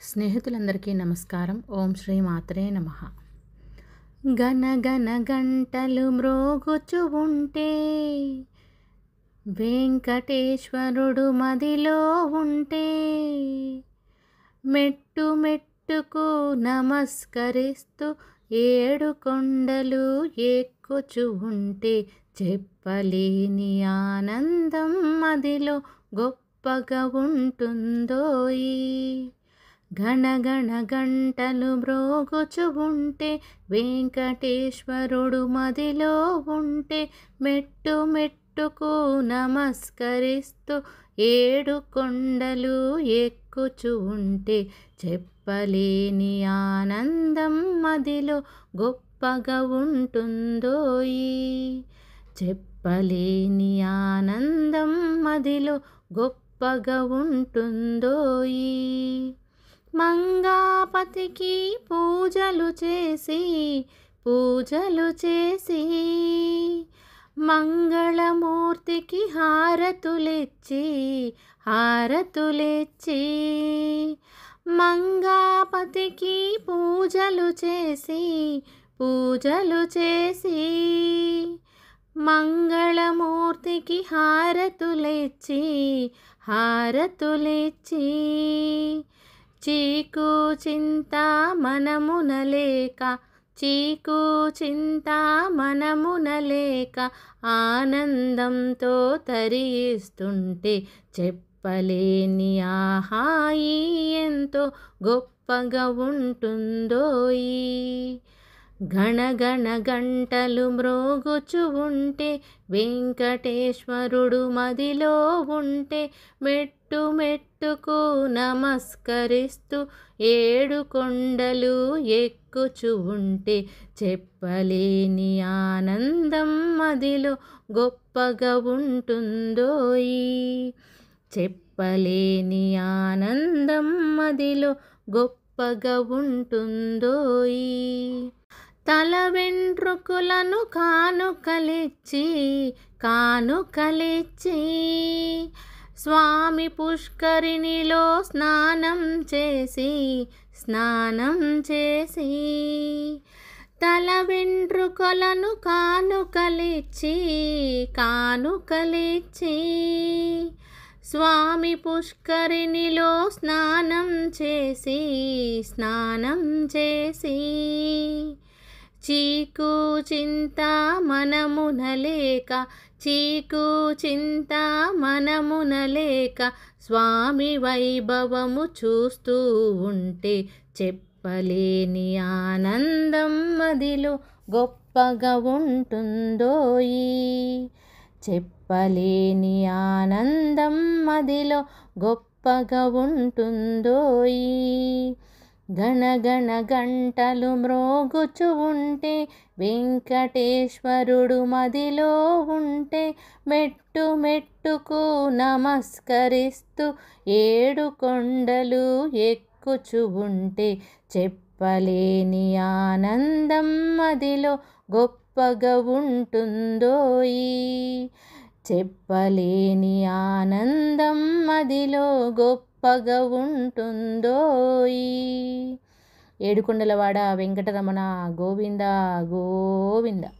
స్నేహితులందరికీ నమస్కారం. ఓం శ్రీ మాత్రే నమః. గన గన గంటలు మ్రోగుచు ఉంటే వెంకటేశ్వరుడు మదిలో ఉంటే మెట్టు మెట్టుకు నమస్కరిస్తూ ఏడు కొండలు ఎక్కుచు ఉంటే చెప్పలేని ఆనందం మదిలో గొప్పగా ఉంటుందోయి. గణ గణ గంటలు మ్రోగుచు ఉంటే వెంకటేశ్వరుడు మదిలో ఉంటే మెట్టు మెట్టుకు నమస్కరిస్తూ ఏడు కొండలు ఎక్కుచు ఉంటే చెప్పలేని ఆనందం మదిలో గొప్పగా ఉంటుందోయి. చెప్పలేని ఆనందం మదిలో గొప్పగా ఉంటుందోయి. మంగాపతికి పూజలు చేసి మంగళమూర్తికి హారతులిచ్చి మంగాపతికి పూజలు చేసి మంగళమూర్తికి హారతులిచ్చి చీకు చింత మనమున లేక ఆనందంతో తరిస్తుంటే చెప్పలేని ఆహాయి ఎంతో గొప్పగా ఉంటుందోయి. గణ గణ గంటలు మ్రోగుచు ఉంటే వెంకటేశ్వరుడు మదిలో ఉంటే మెట్టు మెట్టుకు నమస్కరిస్తూ ఏడు కొండలు ఎక్కుచు ఉంటే చెప్పలేని ఆనందం మదిలో గొప్పగా ఉంటుందోయి. చెప్పలేని ఆనందం మదిలో గొప్పగా ఉంటుందోయి. తల వెంట్రుకలను కానుకలిచ్చి స్వామి పుష్కరిణిలో స్నానం చేసి తల వెంట్రుకలను కానుకలిచ్చి స్వామి పుష్కరిణిలో స్నానం చేసి చీకు చింత మనమున లేక స్వామి వైభవము చూస్తూ ఉంటే చెప్పలేని ఆనందం మదిలో గొప్పగా ఉంటుందోయి. చెప్పలేని ఆనందం మదిలో గొప్పగా ఉంటుందోయి. గణ గణ గంటలు మ్రోగుచు ఉంటే వెంకటేశ్వరుడు మదిలో ఉంటే మెట్టు మెట్టుకు నమస్కరిస్తూ ఏడు కొండలు ఎక్కుచు ఉంటే చెప్పలేని ఆనందం మదిలో గొప్పగా ఉంటుందోయి. చెప్పలేని ఆనందం మదిలో గొప్పగా ఉంటుందోయి. ఏడుకొండలవాడ వెంకటరమణ గోవింద గోవింద.